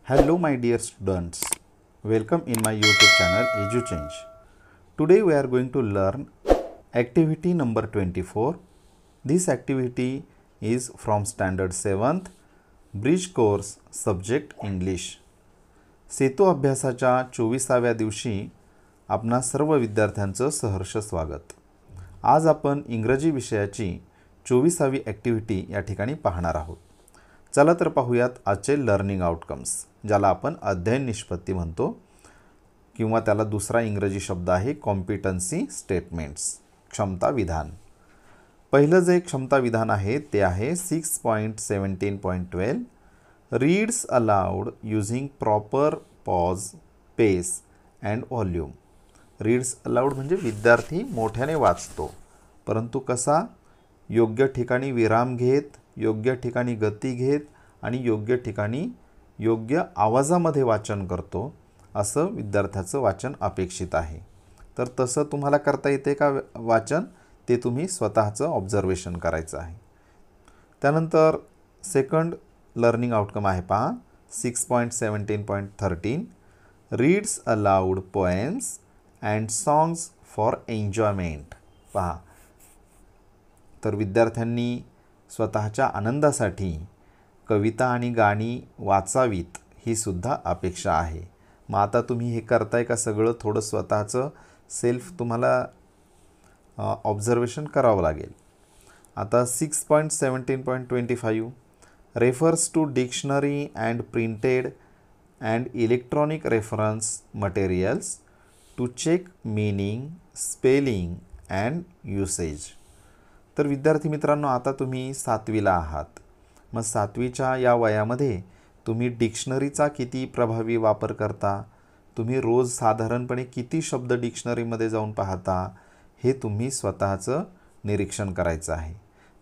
Hello my dear students, welcome in my YouTube channel EduChange. Today we are going to learn activity number 24. This activity is from standard 7th Bridge course subject English. सेतू अभ्यासाच्या 24व्या दिवशी आपणा सर्व विद्यार्थ्यांचं सहर्ष स्वागत. आज आपण इंग्रजी विषयाची 24वी ॲक्टिव्हिटी या ठिकाणी पाहणार आहोत. चला तर पाहूयात आजचे लर्निंग आउटकम्स, ज्याला आपण अध्ययन निष्पत्ती म्हणतो किंवा त्याला दुसरा इंग्रजी शब्द आहे कॉम्पिटन्सी स्टेटमेंट्स, क्षमता विधान. पहिलं जे क्षमता विधान आहे ते आहे 6.17.12 reads aloud using proper pause pace and volume. Reads aloud म्हणजे विद्यार्थी मोठ्याने वाचतो, परंतु कसा? योग्य ठिकाणी विराम घेत, योग्य ठिकाणी गती घेत आणि योग्य ठिकाणी योग्य आवाजामध्ये वाचन करतो, असं विद्यार्थ्याचं वाचन अपेक्षित आहे. तर तसं तुम्हाला करता येते का वाचन, ते तुम्ही स्वतःचं ऑब्झर्वेशन करायचं आहे. त्यानंतर सेकंड लर्निंग आउटकम आहे पहा 6.17.13 reads allowed poems and songs for enjoyment. पहा, तर विद्यार्थ्यांनी स्वतःच्या आनंदासाठी कविता आणि गाणी वाचावीत ही सुद्धा अपेक्षा आहे. मग आता तुम्ही हे करताय का सगळं? थोडं स्वतःचं सेल्फ तुम्हाला ऑब्झर्वेशन करावं लागेल. आता 6.17.25 refers to dictionary and printed and electronic reference materials to check meaning, spelling and usage. तर विद्यार्थी मित्रांनो, आता तुम्ही 7वीला आहात. मग 7वीच्या या वयामध्ये तुम्ही डिक्शनरीचा किती प्रभावी वापर करता, तुम्ही रोज साधारणपणे किती शब्द डिक्शनरीमध्ये जाऊन पाहता, हे तुम्ही स्वतःचं निरीक्षण करायचं आहे.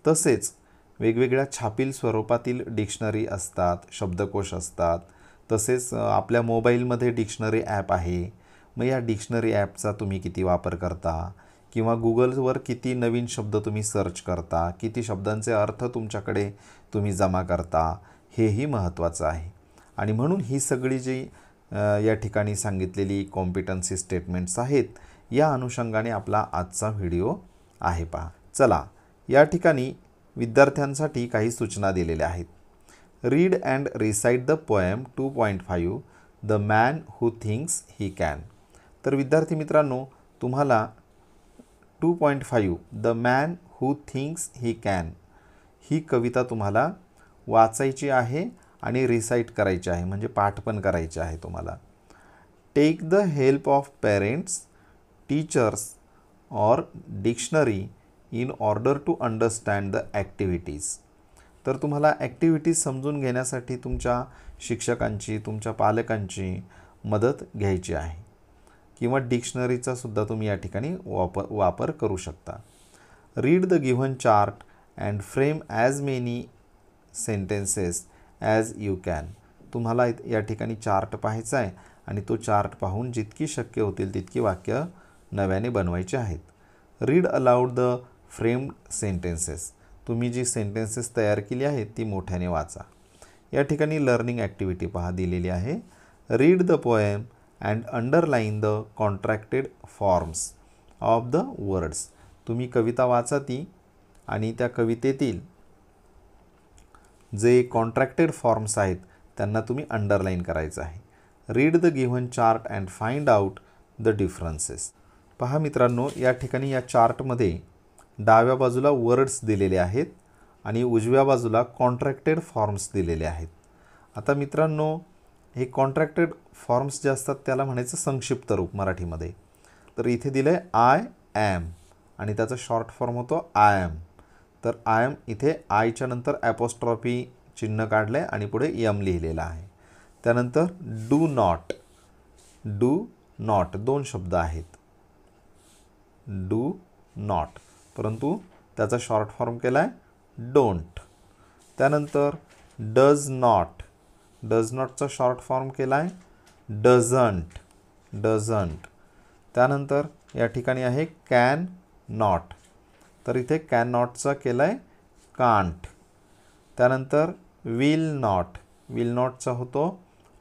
तसेच वेगवेगळ्या छापील स्वरूपातील डिक्शनरी असतात, शब्दकोश असतात. तसेच आपल्या मोबाईलमध्ये डिक्शनरी ॲप आहे. मग या डिक्शनरी ॲपचा तुम्ही किती वापर करता, किंवा गुगलवर किती नवीन शब्द तुम्ही सर्च करता, किती शब्दांचे अर्थ तुमच्याकडे तुम्ही जमा करता, हेही महत्त्वाचं आहे. आणि म्हणून ही सगळी जी या ठिकाणी सांगितलेली कॉम्पिटन्सी स्टेटमेंट्स आहेत, या अनुषंगाने आपला आजचा व्हिडिओ आहे पहा. चला, या ठिकाणी विद्यार्थ्यांसाठी काही सूचना दिलेल्या आहेत. Read and recite the poem 2.5 the man who thinks he can. तर विद्यार्थी मित्रांनो, तुम्हाला 2.5 the man who thinks he can ही कविता तुम्हाला वाचायची आहे आणि रिसाइट करायची आहे, म्हणजे पाठ पण करायची आहे तुम्हाला. Take the help of parents, teachers or dictionary in order to understand the activities. तर तुम्हाला ॲक्टिव्हिटीज समजून घेण्यासाठी तुमच्या शिक्षकांची, तुमच्या पालकांची मदत घ्यायची आहे, किंवा डिक्शनरीचा सुद्धा तुम्ही या ठिकाणी वापर करू शकता. Read the given chart and frame as many sentences as you can. तुम्हाला या ठिकाणी चार्ट पाहायचा आहे आणि तो चार्ट पाहून जितकी शक्य होतील तितकी वाक्य नव्याने बनवायची आहेत. Read aloud the framed sentences. तुम्ही जी सेंटेन्सेस तयार केली आहेत ती मोठ्याने वाचा. या ठिकाणी लर्निंग ॲक्टिव्हिटी पहा दिलेली आहे. Read the poem and underline the contracted forms of the words. तुम्ही कविता वाचा ती आणि त्या कवितेतील जे कॉन्ट्रॅक्टेड फॉर्म्स आहेत त्यांना तुम्ही अंडरलाईन करायचं आहे. Read the given chart and find out the differences. पहा मित्रांनो, या ठिकाणी या चार्टमध्ये डाव्या बाजूला वर्ड्स दिलेले आहेत आणि उजव्या बाजूला कॉन्ट्रॅक्टेड फॉर्म्स दिलेले आहेत. आता मित्रांनो, हे कॉन्ट्रॅक्टेड फॉर्म्स जे असतात त्याला म्हणायचं संक्षिप्त रूप मराठीमध्ये. तर इथे दिलं आहे आय ॲम आणि त्याचा शॉर्ट फॉर्म होतो आय ॲम. तर आय ॲम इथे आयच्या नंतर ॲपोस्ट्रॉफी चिन्ह काढलं आहे आणि पुढे यम लिहिलेलं आहे. त्यानंतर डू नॉट, डू नॉट दोन शब्द आहेत, डू नॉट, परंतु त्याचा शॉर्ट फॉर्म केला आहे डोंट. त्यानंतर डज नॉट, डज नॉटचा शॉर्ट फॉर्म केला आहे डझंट, डझंट. त्यानंतर या ठिकाणी आहे कॅन नॉट, तर इथे कॅन नॉटचा केला आहे कांट. त्यानंतर विल नॉट, विल नॉटचा होतो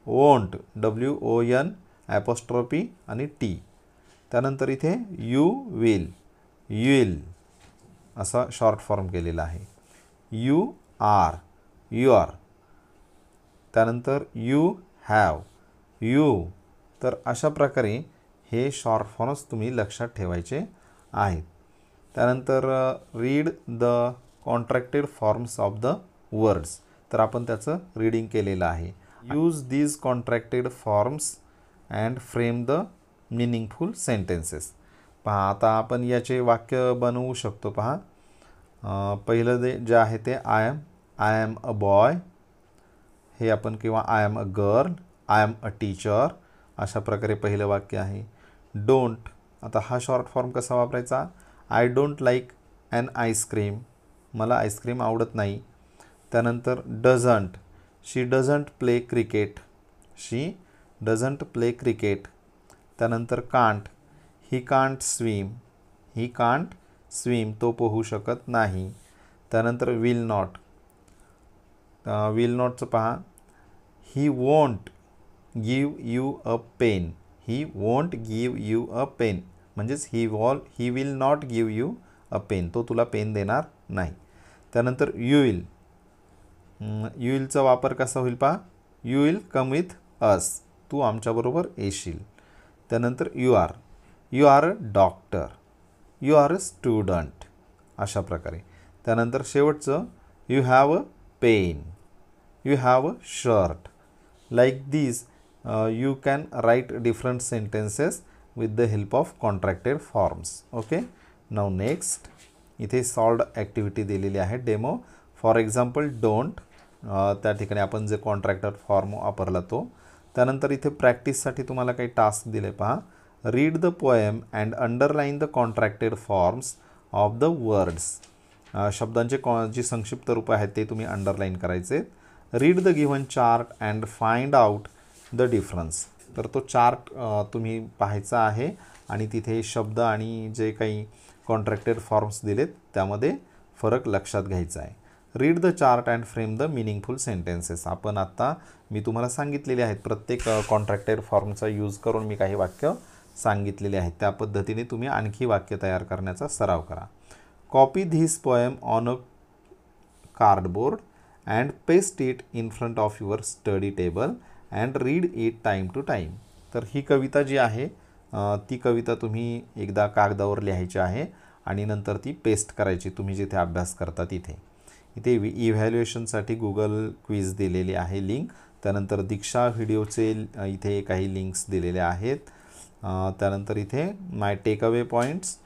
वोंट, WON आणि T. त्यानंतर इथे यू विल असा शॉर्ट फॉर्म केलेला आहे. यू आर, त्यानंतर यू हॅव, तर अशा प्रकारे हे शॉर्ट फॉर्म्स तुम्ही लक्षात ठेवायचे आहेत. त्यानंतर read the contracted forms of the words, तर आपण त्याचं रीडिंग केलेलं आहे. Use these contracted forms and frame the meaningful sentences. पहा आता आपण याचे वाक्य बनवू शकतो. पहा पहिलं जे आहे ते आय एम अ बॉय हे आपण, किंवा I am a girl, I am a teacher, अशा प्रकारे पहिलं वाक्य आहे. डोंट, आता हा शॉर्ट फॉर्म कसा वापरायचा? I don't like an ice cream, मला आईस्क्रीम आवडत नाही. त्यानंतर doesn't, she doesn't play cricket, त्यानंतर कांट, ही कांट स्विम, तो पोहू शकत नाही. त्यानंतर विल नॉटचं पहा, he won't give you a pen, म्हणजेच he will not give you a pen, तो तुला पेन देणार नाही. त्यानंतर यू विलचा वापर कसा होईल पहा, you will come with us, तू आमच्याबरोबर येशील. त्यानंतर you are a doctor, you are a student, अशा प्रकारे. त्यानंतर शेवटचं you have a pen, you have a shirt. Like this you can write different sentences with the help of contracted forms. Okay, now next इथे solved activity दिलेली आहे, demo. For example don't, त्या ठिकाणी आपण जे कॉन्ट्रॅक्टेड फॉर्म वापरला तो. त्यानंतर इथे प्रॅक्टिससाठी तुम्हाला काही टास्क दिले. पहा, read the poem and underline the contracted forms of the words. शब्दांचे जी संक्षिप्त रूप आहेत ते तुम्ही अंडरलाईन करायचे. Read the given chart and find out the difference, तर तो चार्ट तुम्ही पाहायचा आहे आणि तिथे शब्द आणि जे काही कॉन्ट्रॅक्टेड फॉर्म्स दिलेत त्यामध्ये फरक लक्षात घ्यायचा आहे. Read the chart and frame the meaningful sentences. आपण आत्ता मी तुम्हाला सांगितलेले आहेत, प्रत्येक कॉन्ट्रॅक्टेड फॉर्मचा यूज करून मी काही वाक्य सांगितलेले आहेत. त्या पद्धतीने तुम्ही आणखी वाक्य तयार करण्याचा सराव करा. Copy this poem on a cardboard and paste it in front of your study table and read it time to time. तर ही कविता जी आहे ती कविता तुम्ही एकदा कागदावर लिहायची आहे आणि नंतर ती पेस्ट करायची तुम्ही जिथे अभ्यास करता तिथे. इथे इव्हॅल्युएशनसाठी गुगल क्विज दिलेली आहे लिंक. त्यानंतर दीक्षा व्हिडिओचे इथे काही लिंक्स दिलेले आहेत. त्यानंतर इथे my take away points,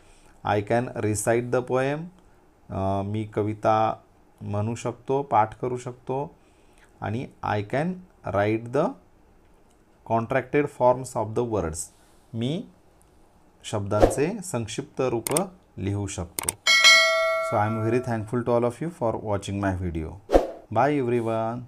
I can recite the poem, मी कविता म्हणू शकतो, पाठ करू शकतो. आणि I can write the contracted forms of the words, मी शब्दांचे संक्षिप्त रूप लिहू शकतो. So I am very thankful to all of you for watching my video. Bye everyone.